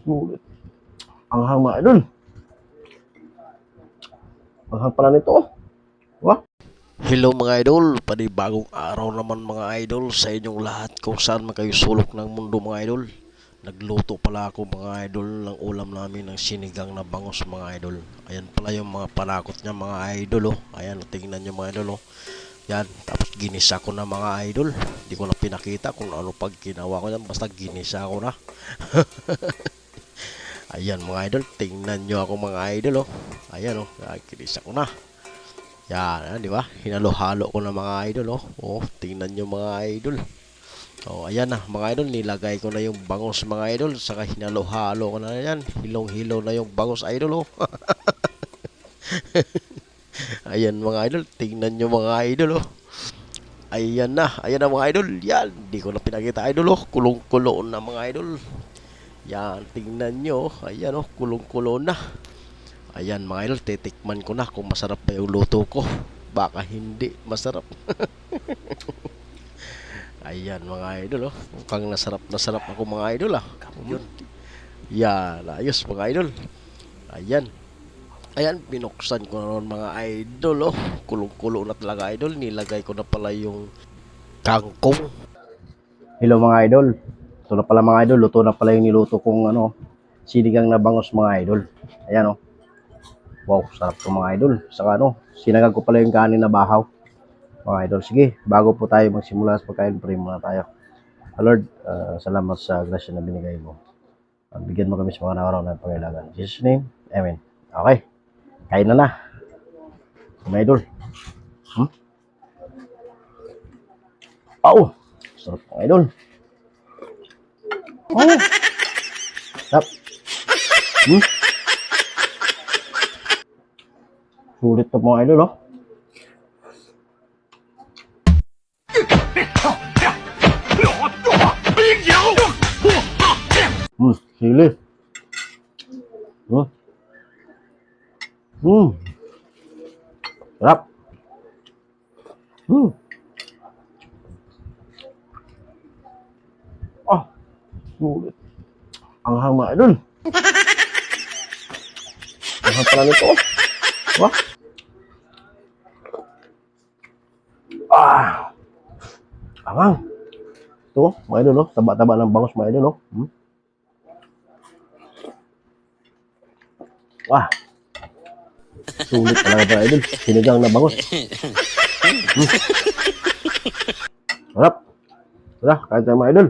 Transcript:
Sulit. Anghang mga idol. Anghang pala nito. Wah. Hello mga idol, panibagong araw naman mga idol sa inyong lahat kung saan man kayo sulok ng mundo mga idol. Nagluto pala ako mga idol ng ulam namin ng sinigang na bangus mga idol. Ayan pala yung mga panakot niya mga idol oh. Ayan, tingnan nyo mga idol oh. Yan, tapos ginisa ko na mga idol. Hindi ko na pinakita kung ano pag ginawa ko yan, basta ginisa ko na. Ayan mga idol, tingnan nyo ako mga idol oh. Ayan oh, ginisa ko na. Yan, di ba? Hinalo-halo ko na mga idol, oh. Oh, tingnan nyo mga idol. Oh, ayan na, mga idol, nilagay ko na yung bangus mga idol, saka hinalo-halo ko na yan. Hilong-hilo na yung bangus idol, oh. Ayan mga idol, tingnan nyo mga idol, oh. Ayan na mga idol. Yan, di ko na pinakita idol, oh. Kulong-kulo na mga idol. Yan, tingnan nyo, ayan, oh, kulong-kulo na. Ayan mga idol, titikman ko na kung masarap pa yung luto ko. Baka hindi masarap. Ayan mga idol oh. Mukhang nasarap ako mga idol ah. Yun. Yan, ayos mga idol. Ayan. Ayan, binuksan ko na ron mga idol oh. Kulong-kulo na talaga idol. Nilagay ko na pala yung kangkong. Hello mga idol. Ito na pala mga idol. Luto na pala yung niluto kong sinigang na bangus mga idol. Ayan oh. Wow, sarap to mga idol. Saka sinagag ko pala yung kanin na bahaw. Mga idol, sige, bago po tayo magsimula sa pagkain, pray muna tayo. Lord, salamat sa grasya na binigay mo. Bigyan mo kami sa mga araw na pangailangan. In Jesus' name, Amen. Okay, kain na. Mga idol. Oh, sarap mga idol. Oh, sarap. Sulit to mga idol, oh. Sili. Sarap. Ah, sulit. Anghang mga idol. Anghang pala nito, oh. Wah. Anghang. Ito, mga idol, oh. Taba-taba ng bangus mga idol, oh. Wah. Sulit talaga mga idol. Sinigang na bangus. Sarap. Tara, kain tayo mga idol.